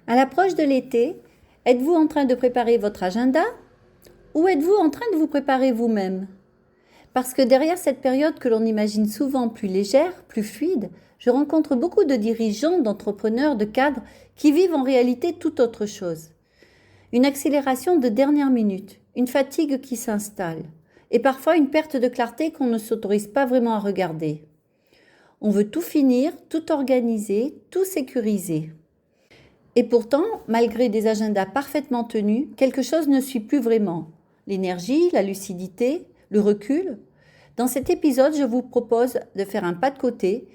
À l'approche de l'été, êtes-vous en train de préparer votre agenda ou êtes-vous en train de vous préparer vous-même? Parce que derrière cette période que l'on imagine souvent plus légère, plus fluide, je rencontre beaucoup de dirigeants, d'entrepreneurs, de cadres qui vivent en réalité tout autre chose. Une accélération de dernière minute, une fatigue qui s'installe et parfois une perte de clarté qu'on ne s'autorise pas vraiment à regarder. On veut tout finir, tout organiser, tout sécuriser. Et pourtant, malgré des agendas parfaitement tenus, quelque chose ne suit plus vraiment. L'énergie, la lucidité, le recul. Dans cet épisode, je vous propose de faire un pas de côté.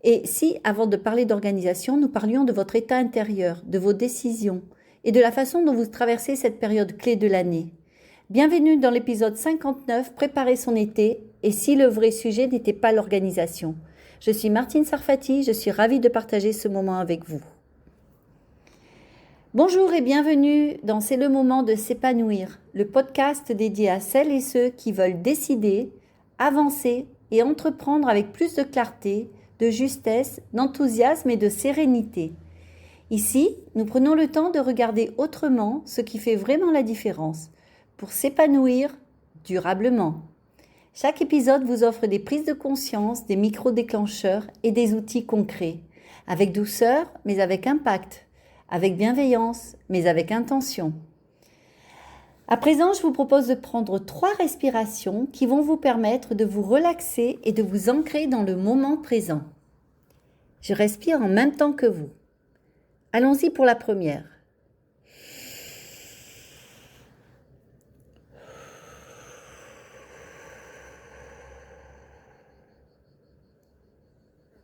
Et si, avant de parler d'organisation, nous parlions de votre état intérieur, de vos décisions et de la façon dont vous traversez cette période clé de l'année. Bienvenue dans l'épisode 59, Préparer son été, et si le vrai sujet n'était pas l'organisation. Je suis Martine Sarfati, je suis ravie de partager ce moment avec vous. Bonjour et bienvenue dans C'est le moment de s'épanouir, le podcast dédié à celles et ceux qui veulent décider, avancer et entreprendre avec plus de clarté, de justesse, d'enthousiasme et de sérénité. Ici, nous prenons le temps de regarder autrement ce qui fait vraiment la différence pour s'épanouir durablement. Chaque épisode vous offre des prises de conscience, des micro-déclencheurs et des outils concrets, avec douceur mais avec impact, avec bienveillance mais avec intention. À présent, je vous propose de prendre 3 respirations qui vont vous permettre de vous relaxer et de vous ancrer dans le moment présent. Je respire en même temps que vous. Allons-y pour la première.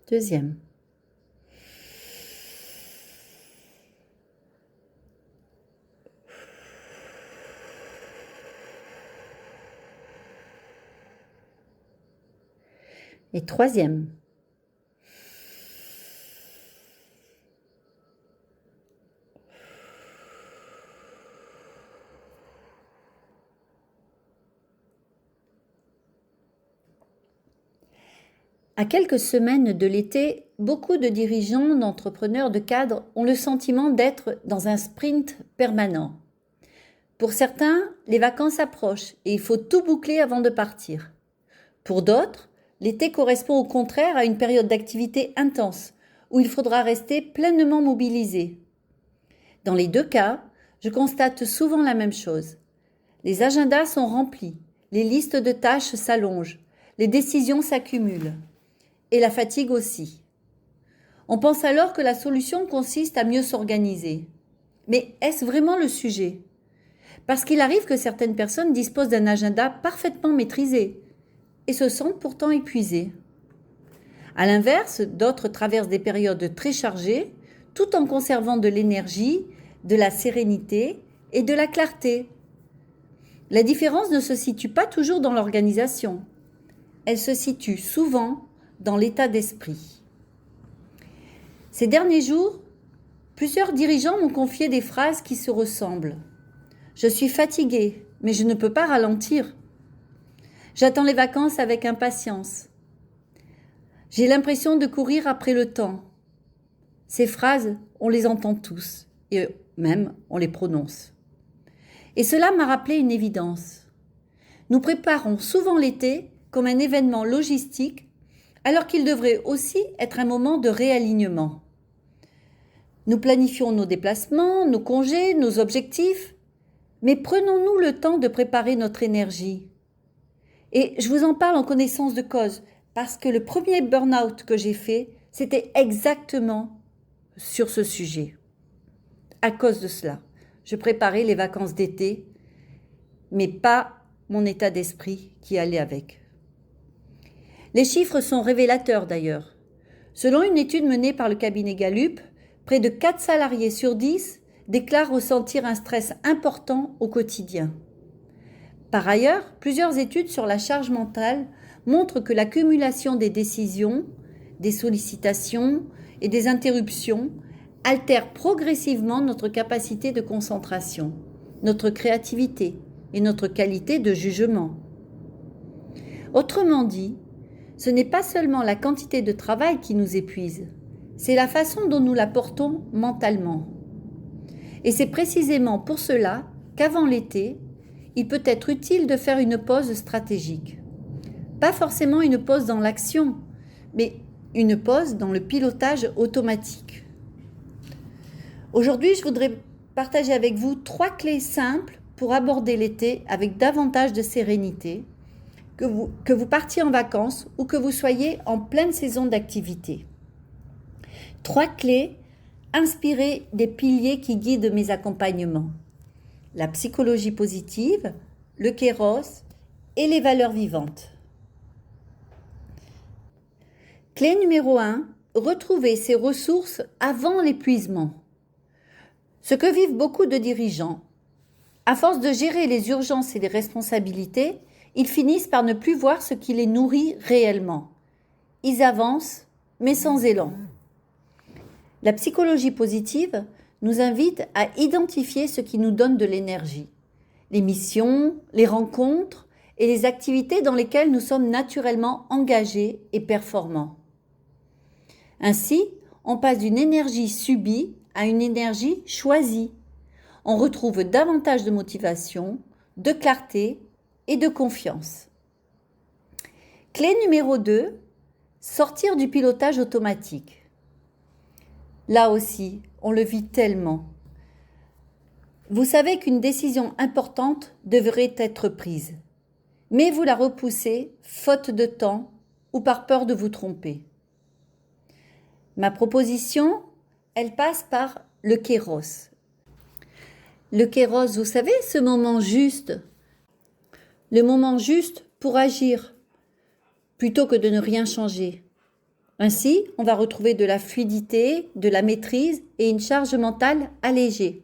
Deuxième. Et troisième. À quelques semaines de l'été, beaucoup de dirigeants, d'entrepreneurs, de cadres ont le sentiment d'être dans un sprint permanent. Pour certains, les vacances approchent et il faut tout boucler avant de partir. Pour d'autres, l'été correspond au contraire à une période d'activité intense où il faudra rester pleinement mobilisé. Dans les deux cas, je constate souvent la même chose. Les agendas sont remplis, les listes de tâches s'allongent, les décisions s'accumulent. Et la fatigue aussi. On pense alors que la solution consiste à mieux s'organiser. Mais est-ce vraiment le sujet? Parce qu'il arrive que certaines personnes disposent d'un agenda parfaitement maîtrisé et se sentent pourtant épuisées. À l'inverse, d'autres traversent des périodes très chargées tout en conservant de l'énergie, de la sérénité et de la clarté. La différence ne se situe pas toujours dans l'organisation. Elle se situe souvent dans l'état d'esprit. Ces derniers jours, plusieurs dirigeants m'ont confié des phrases qui se ressemblent. Je suis fatigué, mais je ne peux pas ralentir. J'attends les vacances avec impatience. J'ai l'impression de courir après le temps. Ces phrases, on les entend tous, et même on les prononce. Et cela m'a rappelé une évidence. Nous préparons souvent l'été comme un événement logistique alors qu'il devrait aussi être un moment de réalignement. Nous planifions nos déplacements, nos congés, nos objectifs, mais prenons-nous le temps de préparer notre énergie? Et je vous en parle en connaissance de cause, parce que le premier burn-out que j'ai fait, c'était exactement sur ce sujet. À cause de cela, je préparais les vacances d'été, mais pas mon état d'esprit qui allait avec. Les chiffres sont révélateurs d'ailleurs. Selon une étude menée par le cabinet Gallup, près de 4 salariés sur 10 déclarent ressentir un stress important au quotidien. Par ailleurs, plusieurs études sur la charge mentale montrent que l'accumulation des décisions, des sollicitations et des interruptions altère progressivement notre capacité de concentration, notre créativité et notre qualité de jugement. Autrement dit, ce n'est pas seulement la quantité de travail qui nous épuise, c'est la façon dont nous la portons mentalement. Et c'est précisément pour cela qu'avant l'été, il peut être utile de faire une pause stratégique. Pas forcément une pause dans l'action, mais une pause dans le pilotage automatique. Aujourd'hui, je voudrais partager avec vous 3 clés simples pour aborder l'été avec davantage de sérénité, que vous partiez en vacances ou que vous soyez en pleine saison d'activité. 3 clés inspirées des piliers qui guident mes accompagnements. La psychologie positive, le kéros et les valeurs vivantes. Clé numéro 1, retrouver ses ressources avant l'épuisement. Ce que vivent beaucoup de dirigeants. À force de gérer les urgences et les responsabilités, ils finissent par ne plus voir ce qui les nourrit réellement. Ils avancent, mais sans élan. La psychologie positive nous invite à identifier ce qui nous donne de l'énergie. Les missions, les rencontres et les activités dans lesquelles nous sommes naturellement engagés et performants. Ainsi, on passe d'une énergie subie à une énergie choisie. On retrouve davantage de motivation, de clarté et de confiance. Clé numéro 2, sortir du pilotage automatique. Là aussi, on le vit tellement. Vous savez qu'une décision importante devrait être prise, mais vous la repoussez faute de temps ou par peur de vous tromper. Ma proposition, elle passe par le kéros. Le kéros, vous savez, ce moment juste. Le moment juste pour agir, plutôt que de ne rien changer. Ainsi, on va retrouver de la fluidité, de la maîtrise et une charge mentale allégée.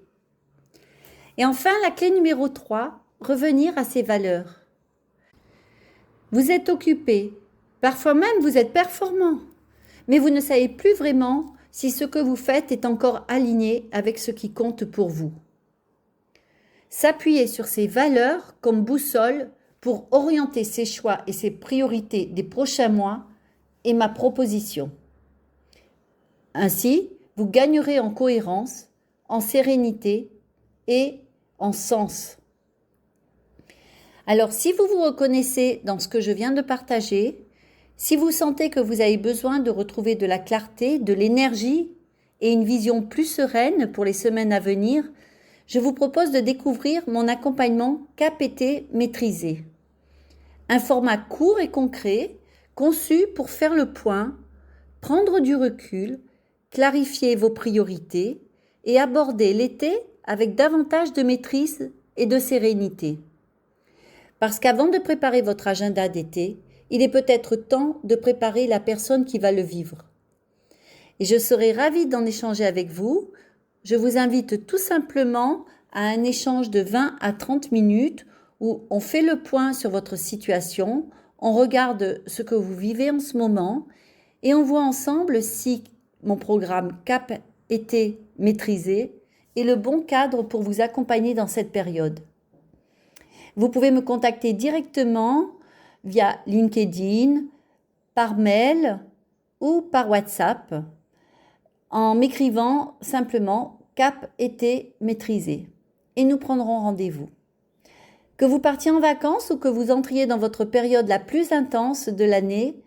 Et enfin, la clé numéro 3, revenir à ses valeurs. Vous êtes occupé, parfois même vous êtes performant, mais vous ne savez plus vraiment si ce que vous faites est encore aligné avec ce qui compte pour vous. S'appuyer sur ses valeurs comme boussole pour orienter ses choix et ses priorités des prochains mois est ma proposition. Ainsi, vous gagnerez en cohérence, en sérénité et en sens. Alors, si vous vous reconnaissez dans ce que je viens de partager, si vous sentez que vous avez besoin de retrouver de la clarté, de l'énergie et une vision plus sereine pour les semaines à venir, je vous propose de découvrir mon accompagnement KPT maîtrisé. Un format court et concret, conçu pour faire le point, prendre du recul, clarifier vos priorités et aborder l'été avec davantage de maîtrise et de sérénité. Parce qu'avant de préparer votre agenda d'été, il est peut-être temps de préparer la personne qui va le vivre. Et je serai ravie d'en échanger avec vous. Je vous invite tout simplement à un échange de 20 à 30 minutes où on fait le point sur votre situation, on regarde ce que vous vivez en ce moment et on voit ensemble si mon programme CAP été maîtrisé est le bon cadre pour vous accompagner dans cette période. Vous pouvez me contacter directement via LinkedIn, par mail ou par WhatsApp en m'écrivant simplement CAP été maîtrisé et nous prendrons rendez-vous. Que vous partiez en vacances ou que vous entriez dans votre période la plus intense de l'année,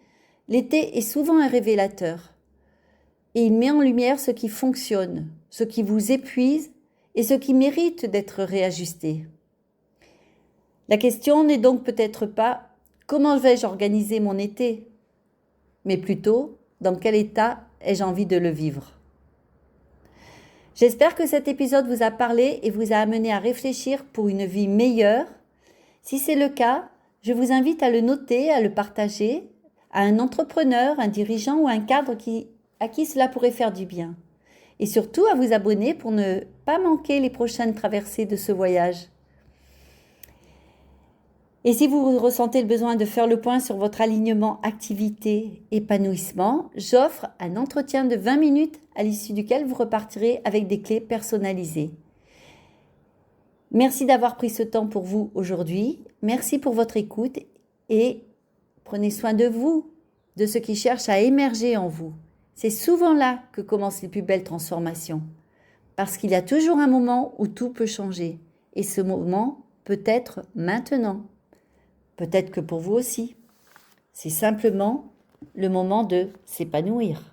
l'été est souvent un révélateur et il met en lumière ce qui fonctionne, ce qui vous épuise et ce qui mérite d'être réajusté. La question n'est donc peut-être pas comment vais-je organiser mon été, mais plutôt dans quel état ai-je envie de le vivre. J'espère que cet épisode vous a parlé et vous a amené à réfléchir pour une vie meilleure. Si c'est le cas, je vous invite à le noter, à le partager à un entrepreneur, un dirigeant ou un cadre à qui cela pourrait faire du bien. Et surtout à vous abonner pour ne pas manquer les prochaines traversées de ce voyage. Et si vous ressentez le besoin de faire le point sur votre alignement activité-épanouissement, j'offre un entretien de 20 minutes à l'issue duquel vous repartirez avec des clés personnalisées. Merci d'avoir pris ce temps pour vous aujourd'hui. Merci pour votre écoute et prenez soin de vous, de ce qui cherche à émerger en vous. C'est souvent là que commencent les plus belles transformations. Parce qu'il y a toujours un moment où tout peut changer. Et ce moment peut être maintenant. Peut-être que pour vous aussi. C'est simplement le moment de s'épanouir.